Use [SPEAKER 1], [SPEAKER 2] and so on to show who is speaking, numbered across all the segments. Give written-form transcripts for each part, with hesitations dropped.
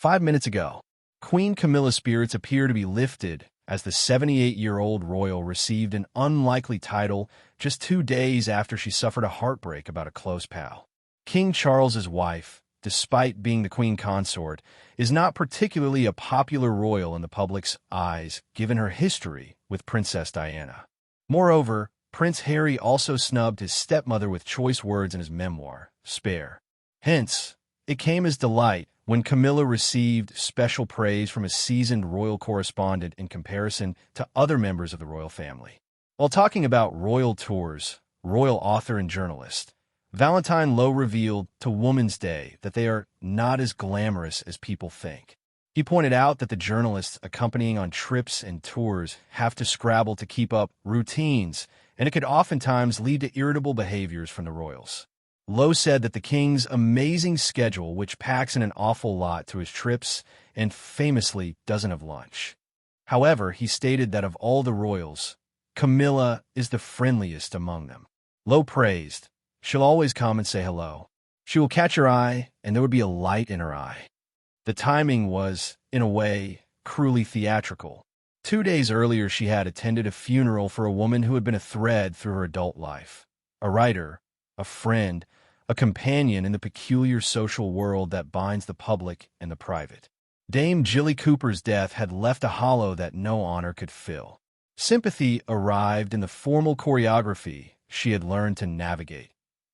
[SPEAKER 1] 5 minutes ago, Queen Camilla's spirits appear to be lifted as the 78-year-old royal received an unlikely title just 2 days after she suffered a heartbreak about a close pal. King Charles's wife, despite being the queen consort, is not particularly a popular royal in the public's eyes given her history with Princess Diana. Moreover, Prince Harry also snubbed his stepmother with choice words in his memoir, Spare. Hence, it came as delight when Camilla received special praise from a seasoned royal correspondent in comparison to other members of the royal family. While talking about royal tours, royal author and journalist Valentine Lowe revealed to Woman's Day that they are not as glamorous as people think. He pointed out that the journalists accompanying on trips and tours have to scrabble to keep up routines, and it could oftentimes lead to irritable behaviors from the royals. Lowe said that the king's amazing schedule, which packs in an awful lot to his trips and famously doesn't have lunch. However, he stated that of all the royals, Camilla is the friendliest among them. Lowe praised, "She'll always come and say hello. She will catch your eye, and there would be a light in her eye." The timing was, in a way, cruelly theatrical. 2 days earlier, she had attended a funeral for a woman who had been a thread through her adult life. A writer, a friend, a companion in the peculiar social world that binds the public and the private. Dame Jilly Cooper's death had left a hollow that no honor could fill. Sympathy arrived in the formal choreography she had learned to navigate.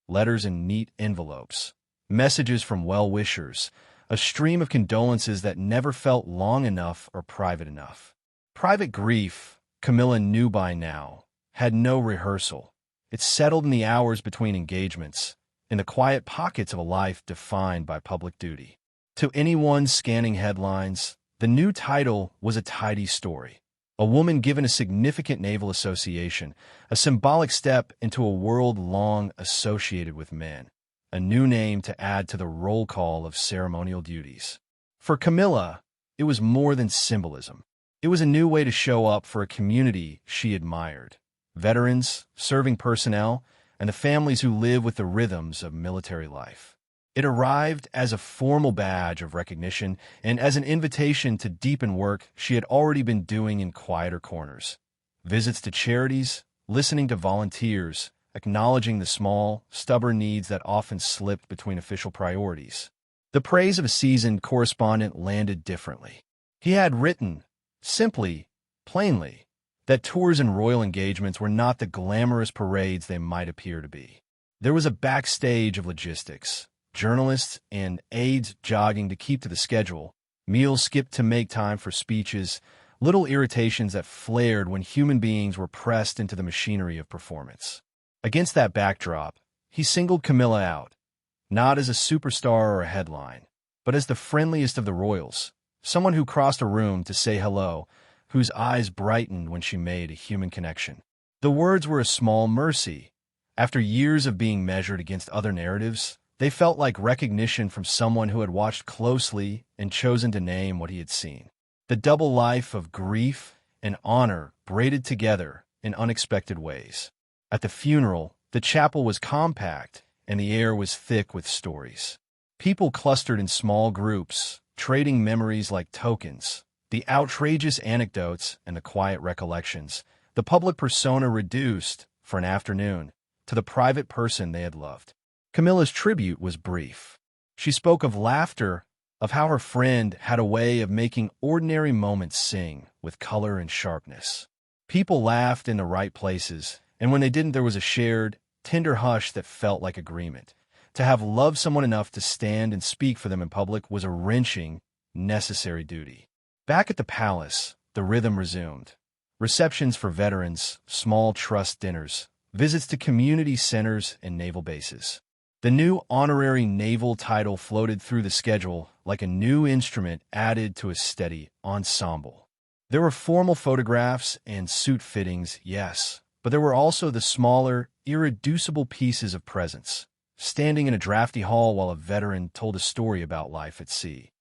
[SPEAKER 1] Letters in neat envelopes, messages from well-wishers, a stream of condolences that never felt long enough or private enough. Private grief, Camilla knew by now, had no rehearsal. It settled in the hours between engagements, in the quiet pockets of a life defined by public duty. To anyone scanning headlines, the new title was a tidy story. A woman given a significant naval association, a symbolic step into a world long associated with men, a new name to add to the roll call of ceremonial duties. For Camilla, it was more than symbolism. It was a new way to show up for a community she admired. Veterans, serving personnel, and the families who live with the rhythms of military life. It arrived as a formal badge of recognition and as an invitation to deepen work she had already been doing in quieter corners. Visits to charities, listening to volunteers, acknowledging the small, stubborn needs that often slipped between official priorities. The praise of a seasoned correspondent landed differently. He had written, simply, plainly, that tours and royal engagements were not the glamorous parades they might appear to be. There was a backstage of logistics, journalists and aides jogging to keep to the schedule, meals skipped to make time for speeches, little irritations that flared when human beings were pressed into the machinery of performance. Against that backdrop, he singled Camilla out, not as a superstar or a headline, but as the friendliest of the royals, someone who crossed a room to say hello, whose eyes brightened when she made a human connection. The words were a small mercy. After years of being measured against other narratives, they felt like recognition from someone who had watched closely and chosen to name what he had seen. The double life of grief and honor braided together in unexpected ways. At the funeral, the chapel was compact and the air was thick with stories. People clustered in small groups, trading memories like tokens, the outrageous anecdotes and the quiet recollections, the public persona reduced, for an afternoon, to the private person they had loved. Camilla's tribute was brief. She spoke of laughter, of how her friend had a way of making ordinary moments sing with color and sharpness. People laughed in the right places, and when they didn't, there was a shared, tender hush that felt like agreement. To have loved someone enough to stand and speak for them in public was a wrenching, necessary duty. Back at the palace, the rhythm resumed. Receptions for veterans, small trust dinners, visits to community centers and naval bases. The new honorary naval title floated through the schedule like a new instrument added to a steady ensemble. There were formal photographs and suit fittings, yes, but there were also the smaller, irreducible pieces of presence, standing in a drafty hall while a veteran told a story about life at sea,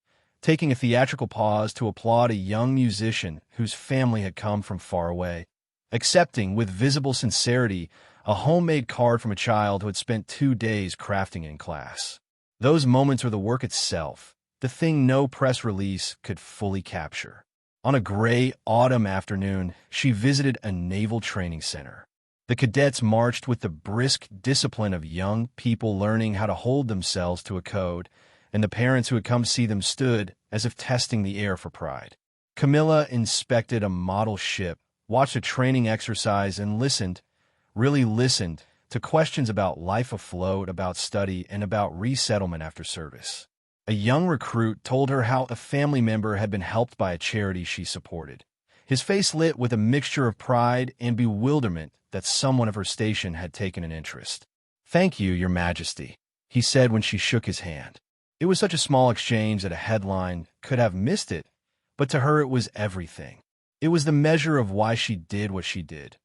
[SPEAKER 1] taking a theatrical pause to applaud a young musician whose family had come from far away, accepting with visible sincerity a homemade card from a child who had spent 2 days crafting in class. Those moments were the work itself, the thing no press release could fully capture. On a gray autumn afternoon, she visited a naval training center. The cadets marched with the brisk discipline of young people learning how to hold themselves to a code, and the parents who had come see them stood as if testing the air for pride. Camilla inspected a model ship, watched a training exercise, and listened, really listened, to questions about life afloat, about study, and about resettlement after service. A young recruit told her how a family member had been helped by a charity she supported. His face lit with a mixture of pride and bewilderment that someone of her station had taken an interest. "Thank you, Your Majesty," he said when she shook his hand. It was such a small exchange that a headline could have missed it, but to her it was everything. It was the measure of why she did what she did.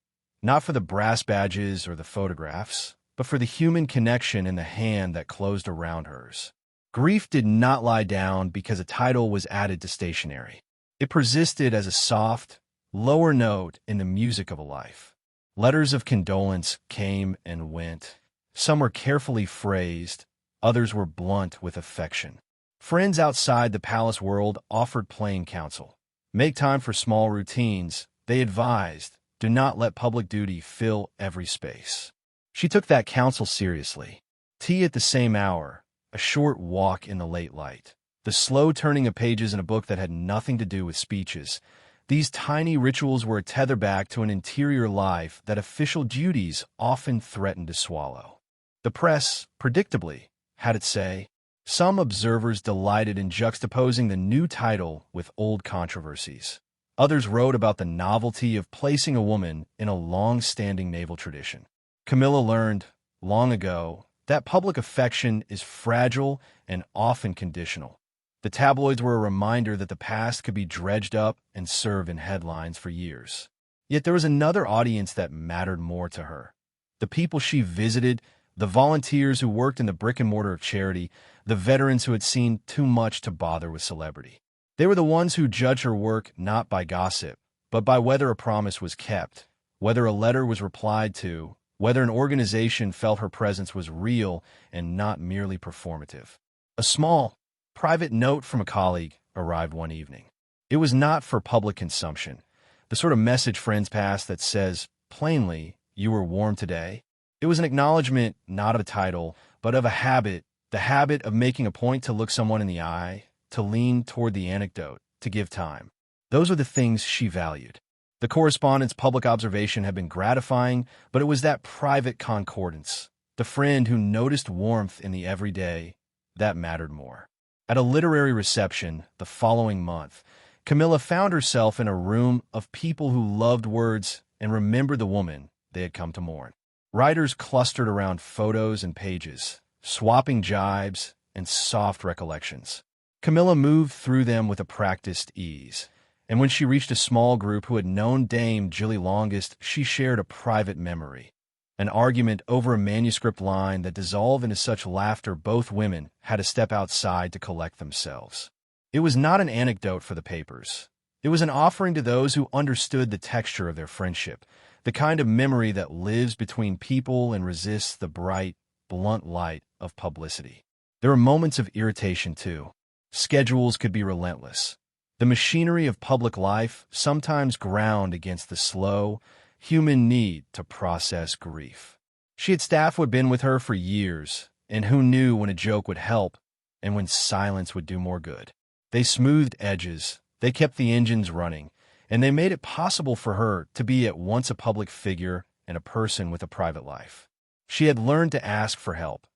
[SPEAKER 1] Not for the brass badges or the photographs, but for the human connection in the hand that closed around hers. Grief did not lie down because a title was added to stationery. It persisted as a soft, lower note in the music of a life. Letters of condolence came and went. Some were carefully phrased, others were blunt with affection. Friends outside the palace world offered plain counsel. Make time for small routines, they advised. Do not let public duty fill every space. She took that counsel seriously. Tea at the same hour, a short walk in the late light, the slow turning of pages in a book that had nothing to do with speeches. These tiny rituals were a tether back to an interior life that official duties often threatened to swallow. The press, predictably, had its say. Some observers delighted in juxtaposing the new title with old controversies. Others wrote about the novelty of placing a woman in a long-standing naval tradition. Camilla learned, long ago, that public affection is fragile and often conditional. The tabloids were a reminder that the past could be dredged up and serve in headlines for years. Yet there was another audience that mattered more to her. The people she visited, the volunteers who worked in the brick and mortar of charity, the veterans who had seen too much to bother with celebrity. They were the ones who judged her work not by gossip, but by whether a promise was kept, whether a letter was replied to, whether an organization felt her presence was real and not merely performative. A small, private note from a colleague arrived one evening. It was not for public consumption, the sort of message friends pass that says, plainly, "You were warm today." It was an acknowledgement not of a title, but of a habit, the habit of making a point to look someone in the eye, to lean toward the anecdote, to give time. Those were the things she valued. The correspondent's public observation had been gratifying, but it was that private concordance, the friend who noticed warmth in the everyday, that mattered more. At a literary reception the following month, Camilla found herself in a room of people who loved words and remembered the woman they had come to mourn. Writers clustered around photos and pages, swapping jibes and soft recollections. Camilla moved through them with a practiced ease, and when she reached a small group who had known Dame Jilly longest, she shared a private memory. An argument over a manuscript line that dissolved into such laughter both women had to step outside to collect themselves. It was not an anecdote for the papers. It was an offering to those who understood the texture of their friendship, the kind of memory that lives between people and resists the bright, blunt light of publicity. There were moments of irritation, too. Schedules could be relentless. The machinery of public life sometimes ground against the slow, human need to process grief. She had staff who had been with her for years, and who knew when a joke would help and when silence would do more good. They smoothed edges, they kept the engines running, and they made it possible for her to be at once a public figure and a person with a private life. She had learned to ask for help,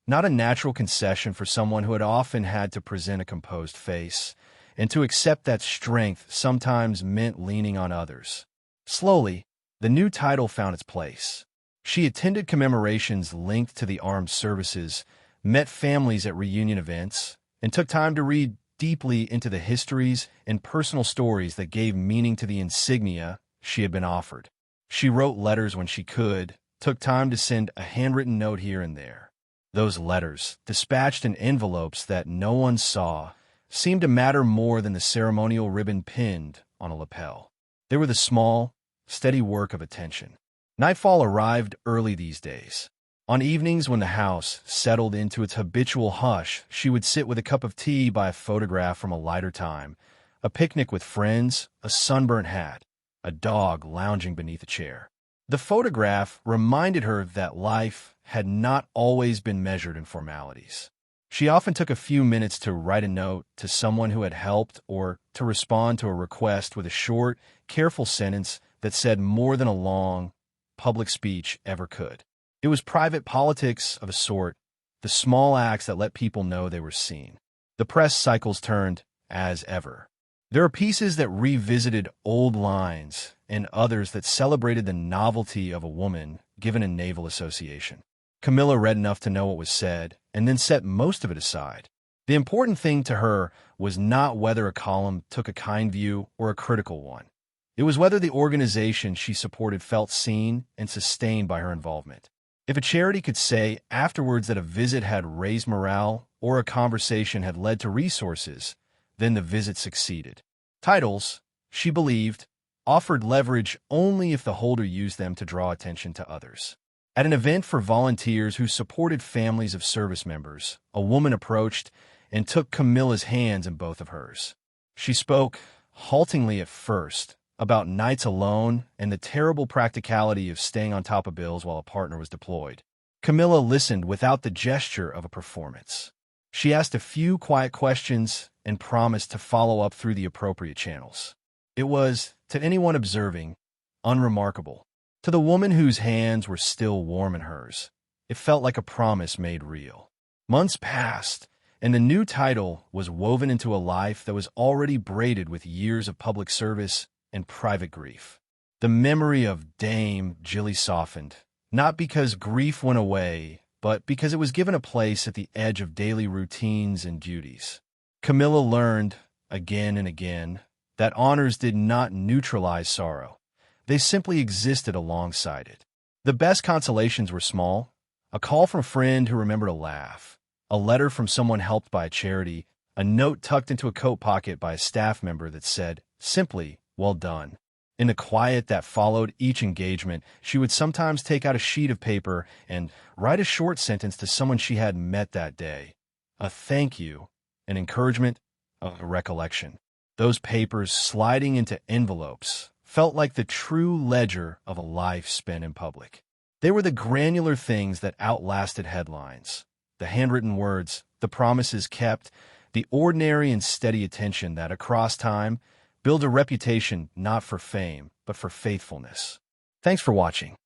[SPEAKER 1] not a natural concession for someone who had often had to present a composed face, and to accept that strength sometimes meant leaning on others. Slowly, the new title found its place. She attended commemorations linked to the armed services, met families at reunion events, and took time to read deeply into the histories and personal stories that gave meaning to the insignia she had been offered. She wrote letters when she could, took time to send a handwritten note here and there. Those letters, dispatched in envelopes that no one saw, seemed to matter more than the ceremonial ribbon pinned on a lapel. They were the small, steady work of attention. Nightfall arrived early these days. On evenings when the house settled into its habitual hush, she would sit with a cup of tea by a photograph from a lighter time, a picnic with friends, a sunburnt hat, a dog lounging beneath a chair. The photograph reminded her that life had not always been measured in formalities. She often took a few minutes to write a note to someone who had helped or to respond to a request with a short, careful sentence that said more than a long, public speech ever could. It was private politics of a sort, the small acts that let people know they were seen. The press cycles turned, as ever. There are pieces that revisited old lines and others that celebrated the novelty of a woman given a naval association. Camilla read enough to know what was said and then set most of it aside. The important thing to her was not whether a column took a kind view or a critical one. It was whether the organization she supported felt seen and sustained by her involvement. If a charity could say afterwards that a visit had raised morale or a conversation had led to resources, then the visit succeeded. Titles, she believed, offered leverage only if the holder used them to draw attention to others. At an event for volunteers who supported families of service members, a woman approached and took Camilla's hands in both of hers. She spoke, haltingly at first, about nights alone and the terrible practicality of staying on top of bills while a partner was deployed. Camilla listened without the gesture of a performance. She asked a few quiet questions and promised to follow up through the appropriate channels. It was, to anyone observing, unremarkable. To the woman whose hands were still warm in hers, it felt like a promise made real. Months passed, and the new title was woven into a life that was already braided with years of public service and private grief. The memory of Dame Jilly softened, not because grief went away, but because it was given a place at the edge of daily routines and duties. Camilla learned, again and again, that honors did not neutralize sorrow. They simply existed alongside it. The best consolations were small: a call from a friend who remembered a laugh, a letter from someone helped by a charity, a note tucked into a coat pocket by a staff member that said, simply, "Well done." In the quiet that followed each engagement, she would sometimes take out a sheet of paper and write a short sentence to someone she had met that day. A thank you, an encouragement, a recollection. Those papers sliding into envelopes felt like the true ledger of a life spent in public. They were the granular things that outlasted headlines, the handwritten words, the promises kept, the ordinary and steady attention that, across time, build a reputation not for fame, but for faithfulness. Thanks for watching.